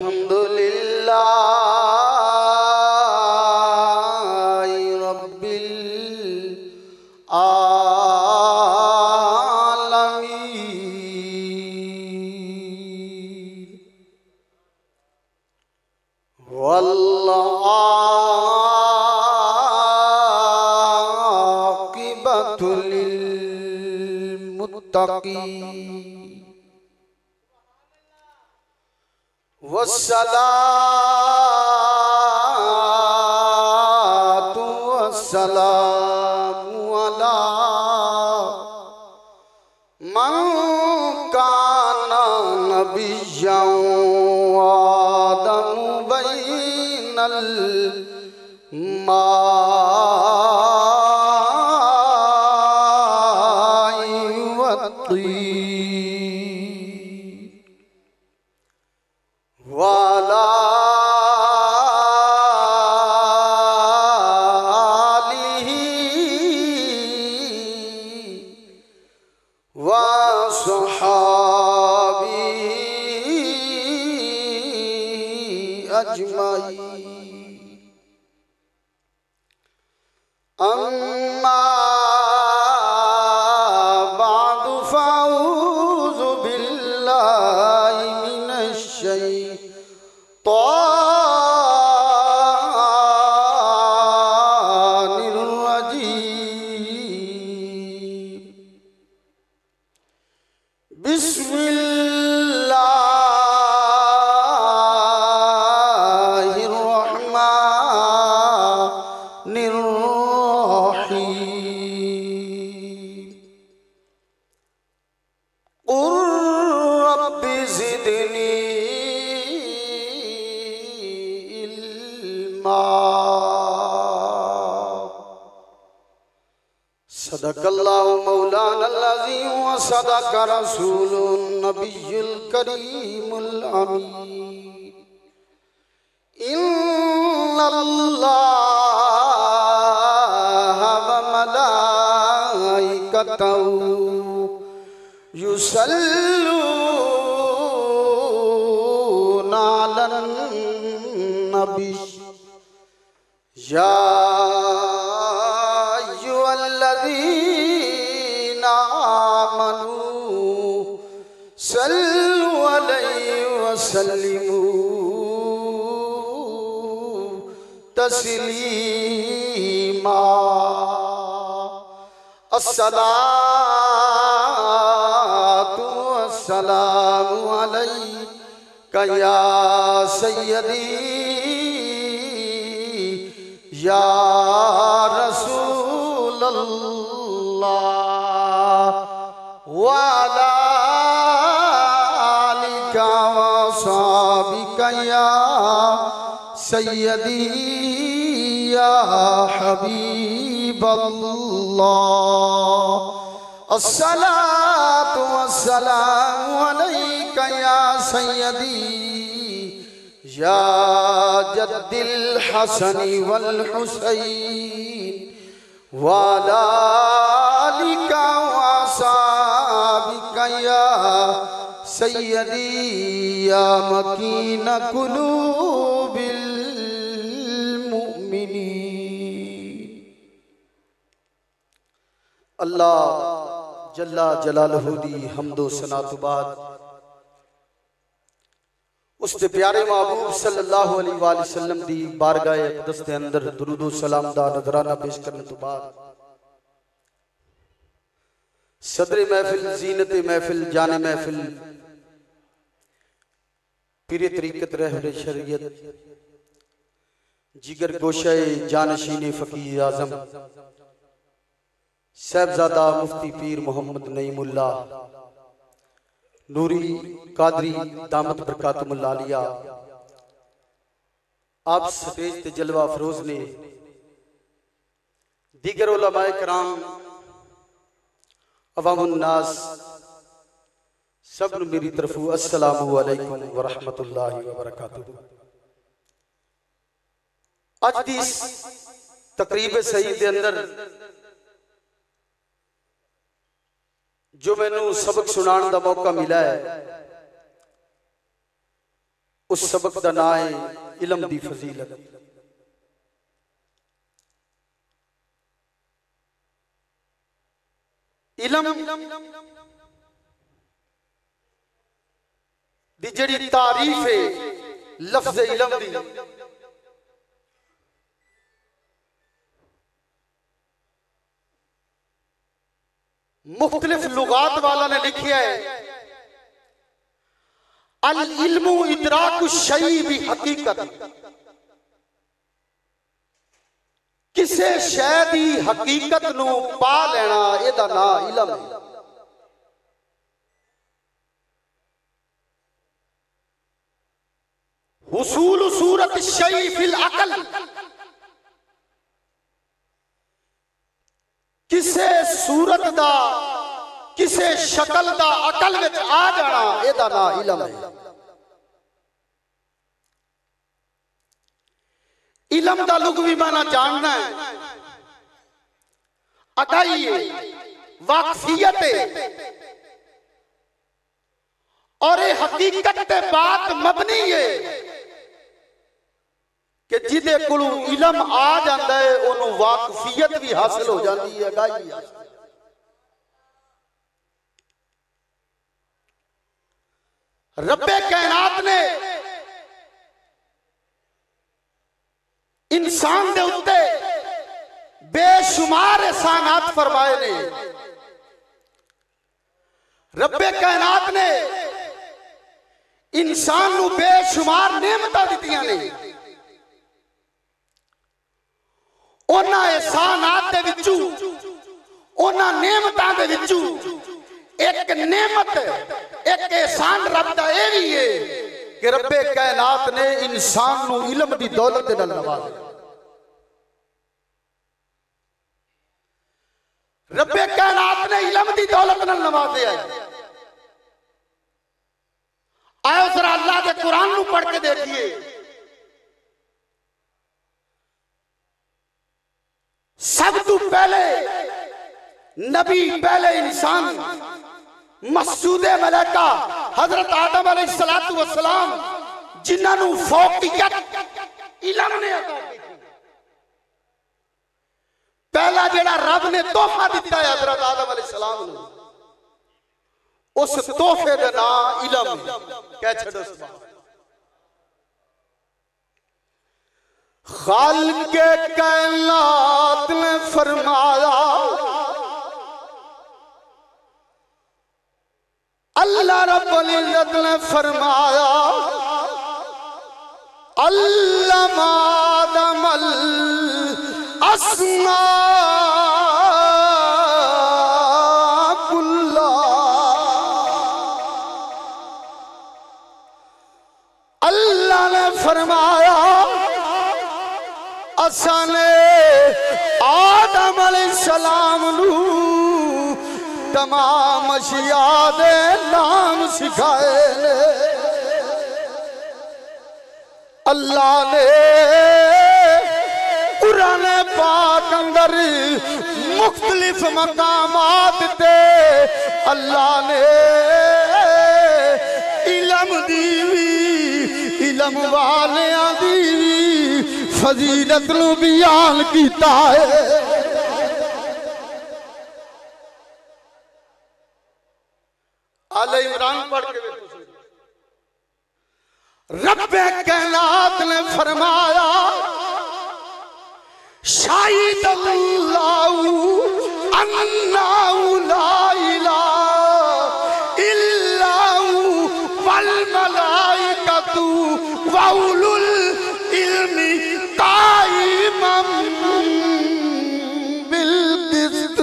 अल्हम्दुलिल्लाहि रब्बिल आलमीन वल्आक़िबतु लिल्मुत्तक़ीन वस्सलातु वस्सलामु अला मन काना नबिय्यन व आदमु बैनल माइ वत्तीन वाला आलिही व सहाबिही अजमईन। अम्मा बादु फ़अऊज़ु बिल्लाहि मिनश शैतानिर रजीम। बिस्मिल्लाहिर रहमानिर रहीम। क़ुल रब्बि ज़िदनी इल्मा। सदक़ल्लाहु मौलाना अज़ीम व सदक़ रसूलुन नबियुल करीमुल अमीन। इन्नल्लाह व मलाइकतहु युसल्लूना अलन नबी या अय्युहल्लज़ीना आमनू सल्लु अलैहि व सल्लिमू तस्लीमा। अस्सलातु वस्सलामु अलैका या सय्यदी या रसूलल्लाह व अला आलिका व अस्हाबिका या सय्यदी या हबीबल्लाह। अस्सलातु वस्सलामु अलैका या सय्यदी या जद्दिल हसनी वल हुसैन व अला आलिका व अस्हाबिका या सय्यदी या मकीन कुलूबिल मुमिनीन। अल्लाह जल्ला जलालहू दी हम्दो सनातु बाद उसते प्यारे महबूब सल्लल्लाहु अलैहि वसल्लम दी बारगाह अक़दस दे अंदर दुरूद व सलाम दा नज़राना पेश करने तो बाद सदर महफिल जीनत महफिल जाने महफिल पीरे तरीक़त रहबरे शरीयत जिगर गोशाए जानशीने फ़कीर आज़म साहबजादा मुफ्ती पीर मोहम्मद नईमुल्लाह नूरी कादरी दामत बरकातुहुल आलिया आप स्टेज ते जलवा फरोज ने दीगर उलमाए कराम अवामुन नास सब मेरी तरफू अस्सलामु अलैकुम व रहमतुल्लाहि व बरकातुहू। आज दी तकरीब सही दे अंदर जो मैनू सबक सुनाने का मौका मिला है उस सबक का नाम है इल्म दी फजीलत। इल्म दी जड़ी तारीफ है लफ्ज़ इल्म दी, मुख्तलिफ लुगात वाला ने लिखा है अल इल्मु इदराकु शई बि हकीकत, किसे शै दी हकीकत नू पा लेना एदा नाम इल्म है। हुसूल सूरत शई फिल अकल, किसे सूरत दा किसे शक्ल दा अकल विच आ जाना एदा नाम इल्म है। इल्म दा लुग़वी माना जानना है, अगाई है, वाक़फियत है और ये हकीकत पे बात मबनी है कि जिदे कोलों इल्म आ जाता है उन्होंने वाक़फियत भी हासिल हो जाती है। अगाई रब्बे कायनात ने इंसान दे उत्ते बेशुमार एहसानात फरमाए ने। रब्बे कायनात ने इंसान नू बेशुमार नेमतां दित्तियां ने। उन्हां एहसानात दे विचों उन्हां नेमतां दे विचों एक नेमत एक एहसान रब दा ये भी है कि रब्बे कायनात ने इंसान नू इल्म दी दौलत दे नाल नवाज़ा। रब्बे कायनात ने इल्म दी दौलत नाल नवाज़ा है। आओ जरा अल्लाह के कुरान नू पढ़ के देखिए। सब तो पहले नबी पहले इंसान मसूदे मलाइका हजरत आदम अलैहिस्सलातु वस्सलाम जिन्होंने फौकियत इल्म ने अता की। पहला जेड़ा रब ने तोहफा दिता है हजरत आदम अलैहिस्सलाम नू, उस तोहफे का नाम इल्म कह छड़ो। खालिक़े कायनात ने फरमाया अल्लाह रब्बुल इज्जत ने फरमाया अल्लमा आदमल अस्मा कुल्ला। अल्लाह ने फरमाया असाने आदम अलैहिस्सलाम नू तमाम अशिया दे नाम सिखाए ने। अल्लाह ने कुरान पाक अंदर मुख्तलिफ मकामात ते अल्लाह ने इल्म दी इल्म वालियां दी फजीलत नू बयान कीता है। आले इमरान पढ़ के रब्बे कायनात ने फरमाया शाहिद अल्लाहु अन्नाहु ला इलाहा इल्लाहु वल मलाइकतु व उलुल इल्मी काइमम बिल किस्त।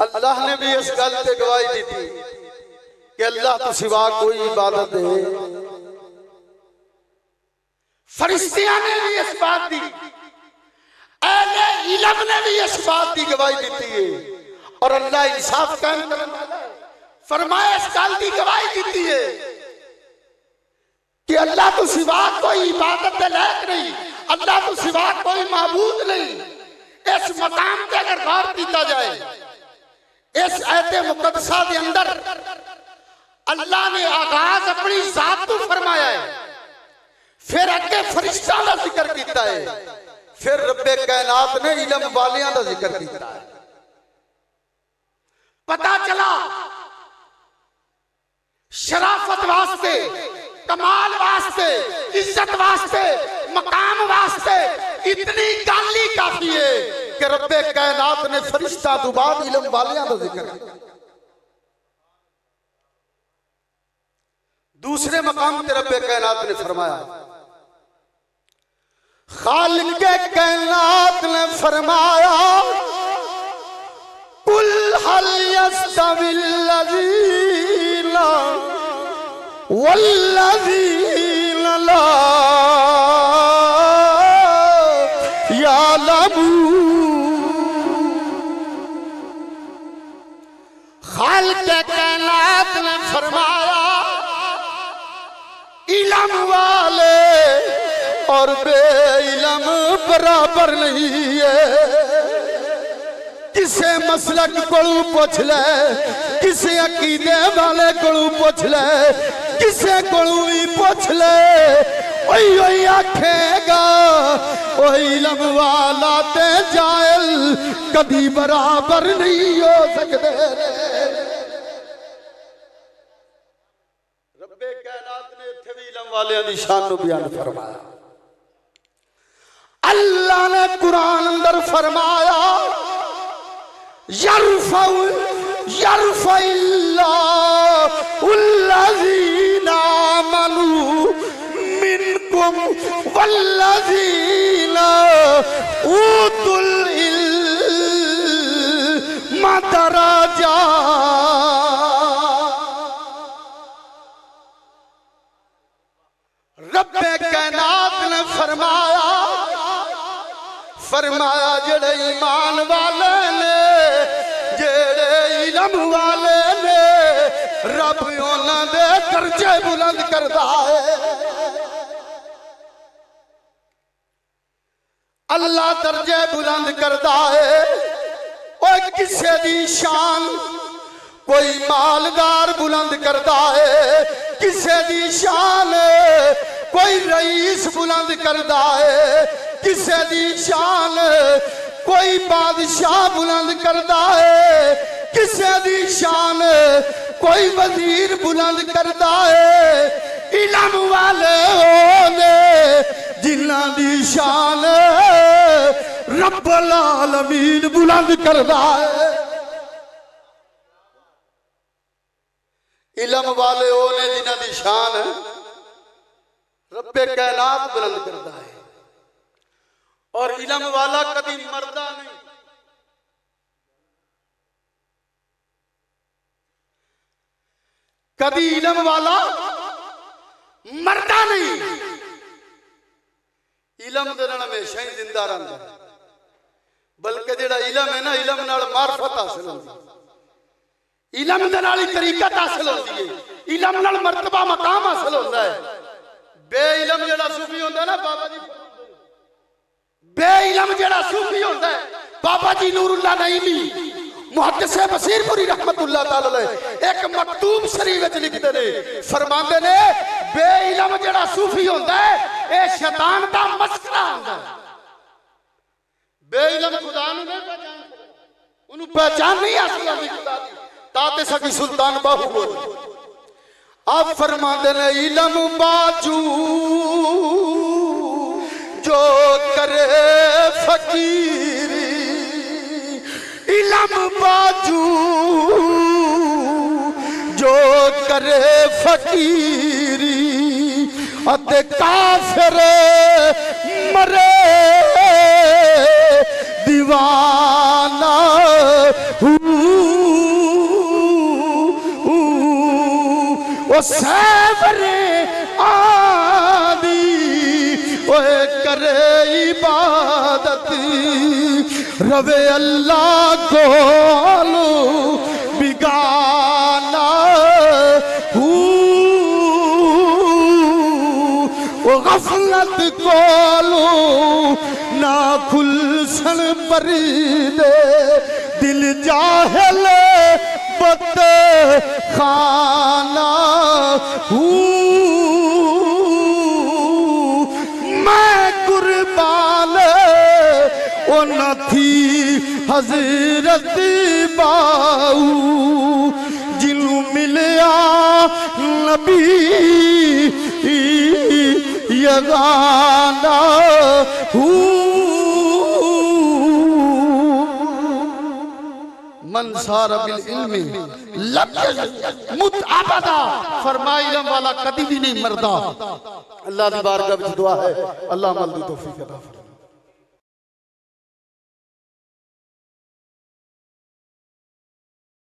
अल्लाह ने भी इस गल से गवाही दी थी कि अल्लाह तो सिवा कोई इबादत है। फरिश्तियां ने भी इस बात दी, अहले इल्म ने भी इस बात की गवाही दी है और अल्लाह इंसाफ कायम करने वाला है। फरमाया इस गल की गवाही दी है कि अल्लाह तो सिवा कोई इबादत के लायक नहीं, अल्लाह तो सिवा कोई माबूद नहीं। इस मकाम पे अगर गौर किया जाए, इस आयत मुकद्दसा के अंदर अल्लाह ने आगाज अपनी जात तो फरमाया है, फिर अगे फरिश्ता का जिक्र किया है, फिर रब्बे कायनात ने इलम वालियां का जिक्र किया है। पता चला शराफत वास्ते, कमाल वास्ते, इज्जत वास्ते, मकाम वास्ते इतनी गल ही काफी है कि रब्बे कायनात ने फरिश्ता तो बाद इलम वालियां का जिक्र किया। दूसरे मकाम पे रब्बे कायनात ने फरमाया, खालिक़े कायनात ने फरमाया, कुल हल यस्तविल लज़ीना वल्लज़ीना ला यालमून। खालिक़े कायनात ने फरमाया, इलम वाले और बे इलम बराबर नहीं है। किसे मसलक कोलू पूछ ले, किसे अकीदे वाले कोलू पूछ ले, किसे कोलू ही पूछ ले, ओही ओही आखेगा ओ इलम वाला ते जाहिल कभी बराबर नहीं हो सकते। रब्बे कायनात ने इत्थे भी इलम वाले दी शान नूं बयान फरमाया। अल्लाह ने कुरान अंदर फरमाया, यरफ़इल्लाहुल्लज़ीना आमनू मिनकुम वल्लज़ीना ऊतुल इल्म दराजात। रब्बे कायनात ने फरमाया जेड़े ईमान वाले ने, जेड़े इलम वाले ने, रब उन्हां दे दर्जे बुलंद करदा है। अल्लाह दर्जे बुलंद करदा है। ओए किसे दी शान कोई मालदार बुलंद करदा है, किसे दी शान कोई रईस बुलंद करदा है, किसे दी शान कोई बादशाह बुलंद करदा है, किसे दी शान कोई वजीर बुलंद करदा है। इलम वाले होने जिन्हां दी शान रब्बुल आलमीन बुलंद करदा है। इलम वाले होने जिन्हां दी शान रब्बे कायनात बुलंद करदा है। और इलम वाला कभी मरदा नहीं। कभी इलम वाला मरदा नहीं। इलम दे नाल हमेशा ही जिंदा रहंदा है। बल्कि जेड़ा इलम है ना, इलम नाल मार्फत हासिल होंदी, इलम दे नाल ही तरीकत हासिल होंदी है, इलम नाल मर्तबा मकाम हासिल होंदा है। बे इलम जेड़ा सूफी होंदा ना, बाबा जी बेइलम जेड़ा सूफी होंदा है, बाबा जी नूरुल्लाह नईमी मुहद्दिस बसीरपुरी रहमतुल्लाह तआला अलैह एक मकतूब शरीफ विच लिखदे ने, फरमांदे ने बेइलम जेड़ा सूफी होंदा है ए शैतान दा मस्करा होंदा है। बेइलम खुदा नूं नहीं पहचानदा, उन्हें पहचान नहीं हासिल होंदी खुदा दी। ताते सकी सुल्तान बाहू बोल आप फरमांदे ने, इलम बाजू जो करे फकीरी, इलम बाजू जो करे फकीरी, अते काफिर मरे दीवाना ओ सैवरे आदि ओए करे इबादत, रवे अल्लाह को बिगाना ओ गफलत कोलो ना खुलसन पर दे दिल जाहल पुत खाना हूँ मैं कुर्बान ओ न थी हजरत बाऊ जिनू मिलया नबी यगाना मनसार बिल इल्मी मुत आबदा फरमाया इल्म वाला कभी भी नहीं मरदा। अल्लाह दी बारगाह विच दुआ है, अल्लाह अमल दी तौफीक अता फरमाए।